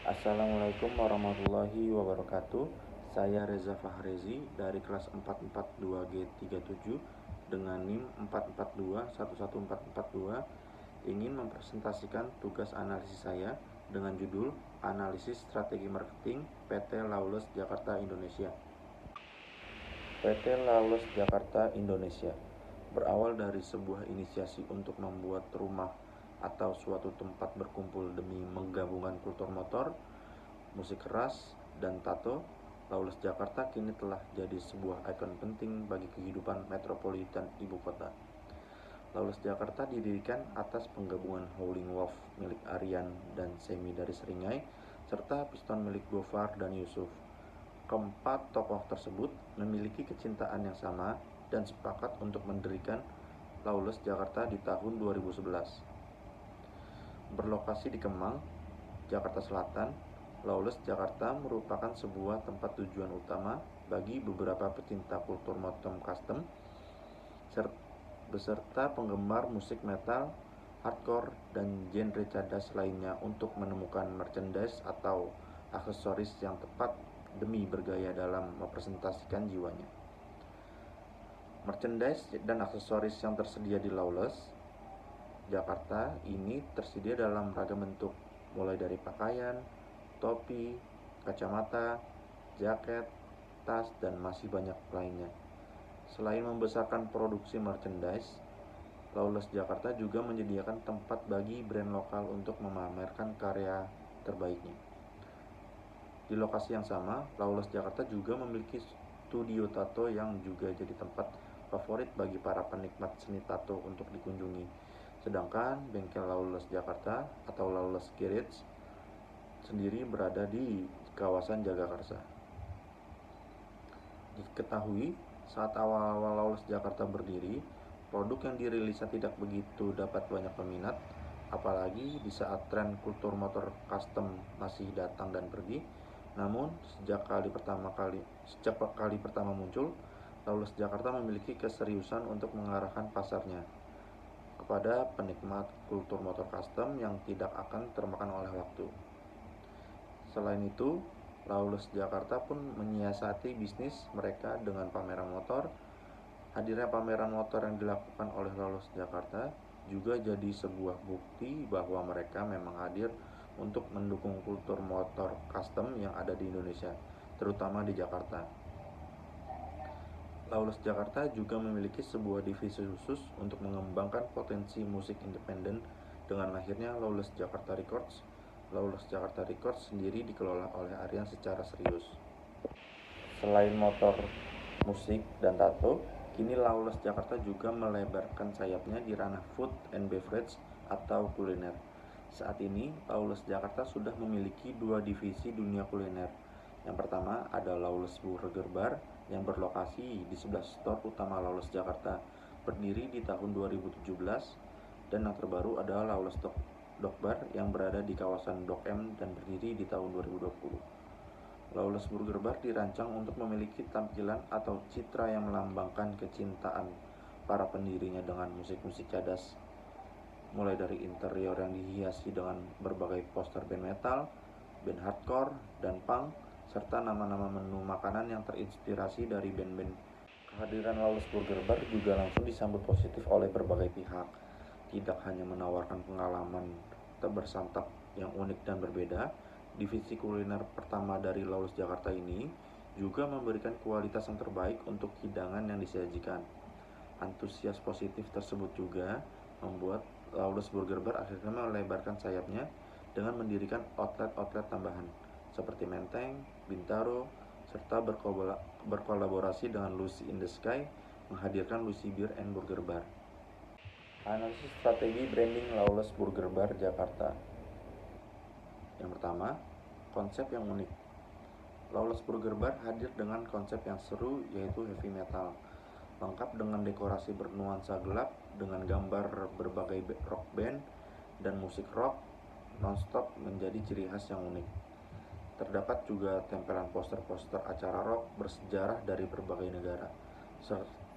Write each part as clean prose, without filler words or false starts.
Assalamualaikum warahmatullahi wabarakatuh. Saya Reza Fahrezi dari kelas 442G37 dengan NIM 442-11442 ingin mempresentasikan tugas analisis saya dengan judul Analisis Strategi Marketing PT Lawless Jakarta Indonesia. PT Lawless Jakarta Indonesia berawal dari sebuah inisiasi untuk membuat rumah atau suatu tempat berkumpul demi menggabungkan kultur motor, musik keras, dan tato. Lawless Jakarta kini telah jadi sebuah ikon penting bagi kehidupan metropolitan ibu kota. Lawless Jakarta didirikan atas penggabungan Howling Wolf milik Aryan dan Semi dari Seringai serta Piston milik Gofar dan Yusuf. Keempat tokoh tersebut memiliki kecintaan yang sama dan sepakat untuk mendirikan Lawless Jakarta di tahun 2011. Berlokasi di Kemang, Jakarta Selatan, Lawless Jakarta merupakan sebuah tempat tujuan utama bagi beberapa pecinta kultur motor custom beserta penggemar musik metal, hardcore, dan genre cadas lainnya untuk menemukan merchandise atau aksesoris yang tepat demi bergaya dalam mempresentasikan jiwanya. Merchandise dan aksesoris yang tersedia di Lawless Jakarta ini tersedia dalam ragam bentuk, mulai dari pakaian, topi, kacamata, jaket, tas, dan masih banyak lainnya. Selain membesarkan produksi merchandise, Lawless Jakarta juga menyediakan tempat bagi brand lokal untuk memamerkan karya terbaiknya. Di lokasi yang sama, Lawless Jakarta juga memiliki studio tato yang juga jadi tempat favorit bagi para penikmat seni tato untuk dikunjungi. Sedangkan bengkel Lawless Jakarta atau Lawless Garage sendiri berada di kawasan Jagakarsa. Diketahui saat awal-awal Lawless Jakarta berdiri, produk yang dirilisnya tidak begitu dapat banyak peminat, apalagi di saat tren kultur motor custom masih datang dan pergi. Namun, sejak kali pertama muncul, Lawless Jakarta memiliki keseriusan untuk mengarahkan pasarnya kepada penikmat kultur motor custom yang tidak akan termakan oleh waktu. Selain itu, Lawless Jakarta pun menyiasati bisnis mereka dengan pameran motor. Hadirnya pameran motor yang dilakukan oleh Lawless Jakarta juga jadi sebuah bukti bahwa mereka memang hadir untuk mendukung kultur motor custom yang ada di Indonesia, terutama di Jakarta. Lawless Jakarta juga memiliki sebuah divisi khusus untuk mengembangkan potensi musik independen dengan lahirnya Lawless Jakarta Records. Lawless Jakarta Records sendiri dikelola oleh Aryan secara serius. Selain motor, musik, dan tato, kini Lawless Jakarta juga melebarkan sayapnya di ranah food and beverage atau kuliner. Saat ini, Lawless Jakarta sudah memiliki dua divisi dunia kuliner. Yang pertama ada Lawless Burger Bar yang berlokasi di sebelah store utama Lawless Jakarta, berdiri di tahun 2017, dan yang terbaru adalah Lawless Dog Bar yang berada di kawasan Blok M dan berdiri di tahun 2020. Lawless Burger Bar dirancang untuk memiliki tampilan atau citra yang melambangkan kecintaan para pendirinya dengan musik-musik cadas, mulai dari interior yang dihiasi dengan berbagai poster band metal, band hardcore, dan punk, serta nama-nama menu makanan yang terinspirasi dari band-band. Kehadiran Lawless Burger Bar juga langsung disambut positif oleh berbagai pihak. Tidak hanya menawarkan pengalaman bersantap yang unik dan berbeda, divisi kuliner pertama dari Lawless Jakarta ini juga memberikan kualitas yang terbaik untuk hidangan yang disajikan. Antusias positif tersebut juga membuat Lawless Burger Bar akhirnya melebarkan sayapnya dengan mendirikan outlet-outlet tambahan seperti Menteng, Bintaro, serta berkolaborasi dengan Lucy in the Sky menghadirkan Lucy Beer and Burger Bar. Analisis strategi branding Lawless Burger Bar Jakarta. Yang pertama, konsep yang unik. Lawless Burger Bar hadir dengan konsep yang seru, yaitu heavy metal, lengkap dengan dekorasi bernuansa gelap dengan gambar berbagai rock band dan musik rock non-stop menjadi ciri khas yang unik. Terdapat juga tempelan poster-poster acara rock bersejarah dari berbagai negara,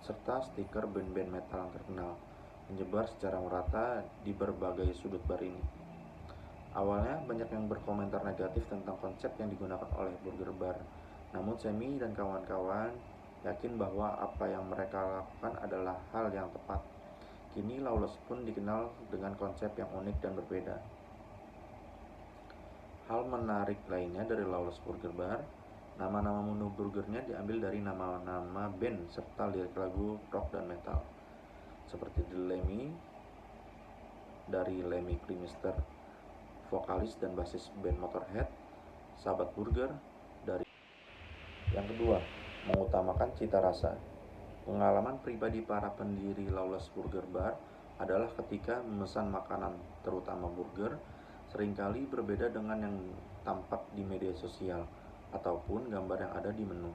serta stiker band-band metal yang terkenal menyebar secara merata di berbagai sudut bar ini. Awalnya banyak yang berkomentar negatif tentang konsep yang digunakan oleh Burger Bar. Namun Semi dan kawan-kawan yakin bahwa apa yang mereka lakukan adalah hal yang tepat. Kini Lawless pun dikenal dengan konsep yang unik dan berbeda. Hal menarik lainnya dari Lawless Burger Bar, nama-nama menu burgernya diambil dari nama-nama band serta lirik lagu rock dan metal. Seperti The Lemmy dari Lemmy Kilmister, vokalis dan basis band Motorhead, Sahabat Burger dari. Yang kedua, mengutamakan cita rasa. Pengalaman pribadi para pendiri Lawless Burger Bar adalah ketika memesan makanan, terutama burger, seringkali berbeda dengan yang tampak di media sosial ataupun gambar yang ada di menu.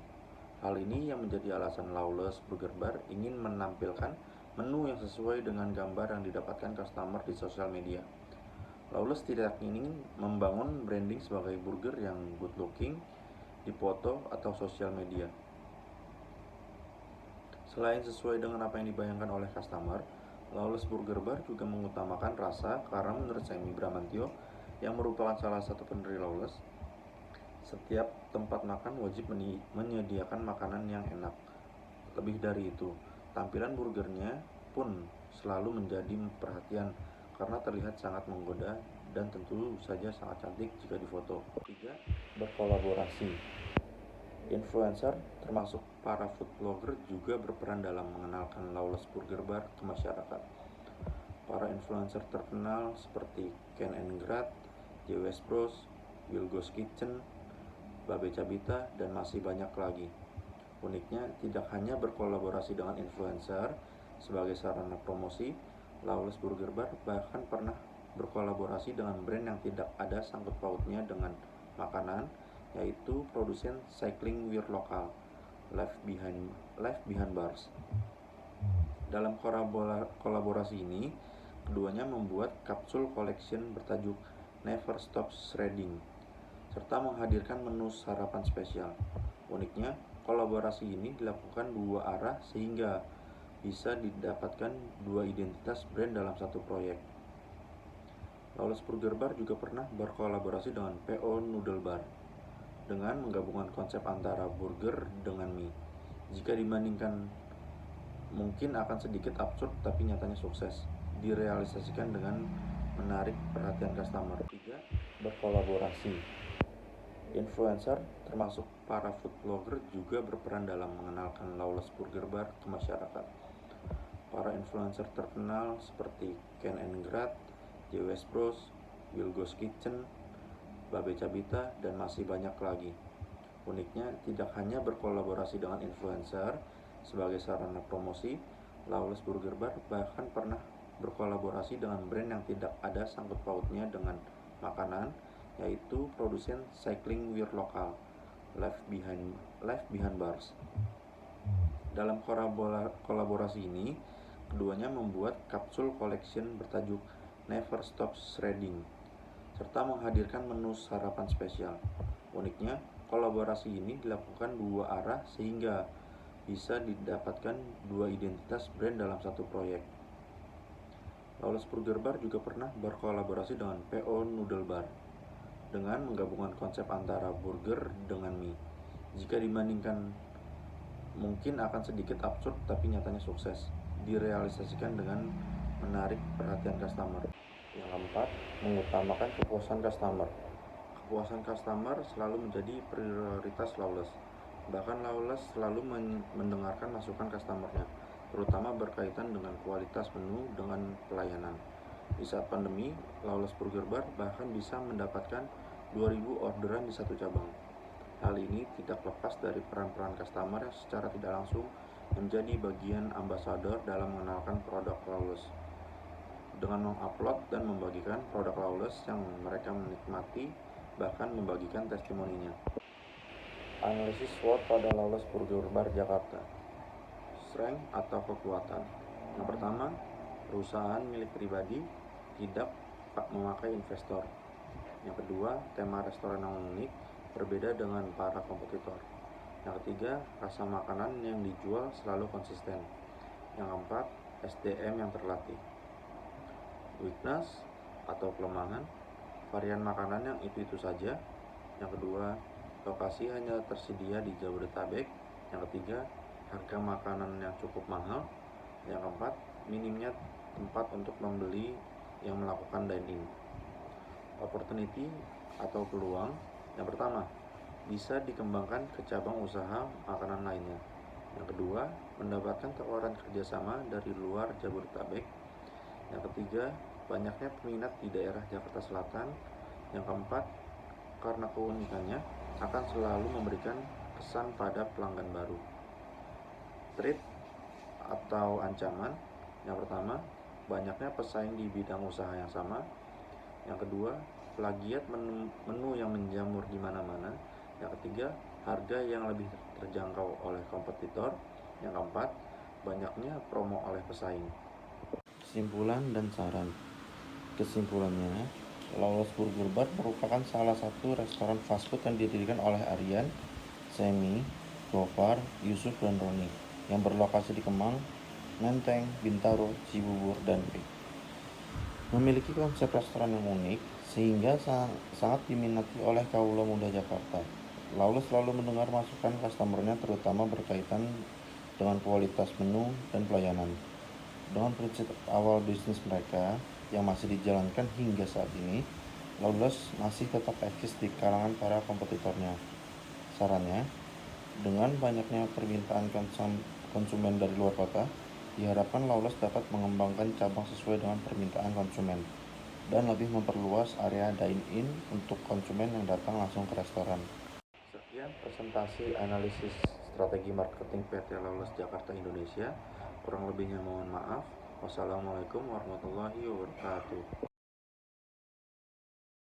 Hal ini yang menjadi alasan Lawless Burger Bar ingin menampilkan menu yang sesuai dengan gambar yang didapatkan customer di sosial media. Lawless tidak ingin membangun branding sebagai burger yang good looking di foto atau sosial media. Selain sesuai dengan apa yang dibayangkan oleh customer, Lawless Burger Bar juga mengutamakan rasa karena menurut Semi Bramantio yang merupakan salah satu pendiri Lawless, setiap tempat makan wajib menyediakan makanan yang enak. Lebih dari itu, tampilan burgernya pun selalu menjadi perhatian karena terlihat sangat menggoda dan tentu saja sangat cantik jika difoto. 3. Berkolaborasi. Influencer termasuk para food blogger juga berperan dalam mengenalkan Lawless Burger Bar ke masyarakat. Para influencer terkenal seperti Ken and Grad, JWS Bros, Wilgo's Kitchen, Babe Cabita, dan masih banyak lagi. Uniknya, tidak hanya berkolaborasi dengan influencer sebagai sarana promosi, Lawless Burger Bar bahkan pernah berkolaborasi dengan brand yang tidak ada sangkut pautnya dengan makanan, yaitu produsen cycling wear lokal, Left Behind Bars. Dalam kolaborasi ini, keduanya membuat kapsul collection bertajuk Never Stop Shredding, serta menghadirkan menu sarapan spesial. Uniknya, kolaborasi ini dilakukan dua arah sehingga bisa didapatkan dua identitas brand dalam satu proyek. Lawless Burger Bar juga pernah berkolaborasi dengan PO Noodle Bar dengan menggabungkan konsep antara burger dengan mie. Jika dibandingkan mungkin akan sedikit absurd tapi nyatanya sukses, direalisasikan dengan menarik perhatian customer. 3. Berkolaborasi. Influencer termasuk para food blogger juga berperan dalam mengenalkan Lawless Burger Bar ke masyarakat. Para influencer terkenal seperti Ken and Grad, JWS Bros, Wilgo's Kitchen, Babe Cabita, dan masih banyak lagi. Uniknya, tidak hanya berkolaborasi dengan influencer sebagai sarana promosi, Lawless Burger Bar bahkan pernah berkolaborasi dengan brand yang tidak ada sangkut pautnya dengan makanan, yaitu produsen cycling wear lokal, Left Behind Bars. Dalam kolaborasi ini, keduanya membuat kapsul collection bertajuk Never Stop Shredding, serta menghadirkan menu sarapan spesial. Uniknya, kolaborasi ini dilakukan dua arah sehingga bisa didapatkan dua identitas brand dalam satu proyek. Lawless Burger Bar juga pernah berkolaborasi dengan PO Noodle Bar dengan menggabungkan konsep antara burger dengan mie. Jika dibandingkan mungkin akan sedikit absurd tapi nyatanya sukses, direalisasikan dengan menarik perhatian customer. Yang keempat, mengutamakan kepuasan customer. Kepuasan customer selalu menjadi prioritas Lawless. Bahkan Lawless selalu mendengarkan masukan customernya, terutama berkaitan dengan kualitas menu dengan pelayanan. Di saat pandemi, Lawless Burger Bar bahkan bisa mendapatkan 2000 orderan di satu cabang. Hal ini tidak lepas dari peran-peran customer yang secara tidak langsung menjadi bagian ambasador dalam mengenalkan produk Lawless, dengan mengupload dan membagikan produk Lawless yang mereka menikmati, bahkan membagikan testimoninya. Analisis SWOT pada Lawless Burger Bar Jakarta. Strength atau kekuatan. Yang pertama, perusahaan milik pribadi, tidak memakai investor. Yang kedua, tema restoran yang unik, berbeda dengan para kompetitor. Yang ketiga, rasa makanan yang dijual selalu konsisten. Yang keempat, SDM yang terlatih. Weakness atau kelemahan, varian makanan yang itu-itu saja. Yang kedua, lokasi hanya tersedia di Jabodetabek. Yang ketiga, harga makanan yang cukup mahal. Yang keempat, minimnya tempat untuk membeli yang melakukan dine-in. Opportunity atau peluang. Yang pertama, bisa dikembangkan ke cabang usaha makanan lainnya. Yang kedua, mendapatkan tawaran kerjasama dari luar Jabodetabek. Yang ketiga, banyaknya peminat di daerah Jakarta Selatan. Yang keempat, karena keunikannya akan selalu memberikan kesan pada pelanggan baru. Threat atau ancaman. Yang pertama, banyaknya pesaing di bidang usaha yang sama. Yang kedua, plagiat menu yang menjamur di mana-mana. Yang ketiga, harga yang lebih terjangkau oleh kompetitor. Yang keempat, banyaknya promo oleh pesaing. Kesimpulan dan saran. Kesimpulannya, Lawless Burger Bar merupakan salah satu restoran fast food yang didirikan oleh Aryan, Semi, Gofar, Yusuf, dan Roni yang berlokasi di Kemang, Menteng, Bintaro, Cibubur, dan Pik. Memiliki konsep restoran yang unik sehingga sangat diminati oleh kaula muda Jakarta. Lawless selalu mendengar masukan customernya terutama berkaitan dengan kualitas menu dan pelayanan. Dengan prinsip awal bisnis mereka yang masih dijalankan hingga saat ini, Lawless masih tetap eksis di kalangan para kompetitornya. Sarannya, dengan banyaknya permintaan konsumen dari luar kota, diharapkan Lawless dapat mengembangkan cabang sesuai dengan permintaan konsumen dan lebih memperluas area dine-in untuk konsumen yang datang langsung ke restoran. Sekian presentasi analisis strategi marketing PT Lawless Jakarta Indonesia. Kurang lebihnya mohon maaf. Wassalamualaikum warahmatullahi wabarakatuh.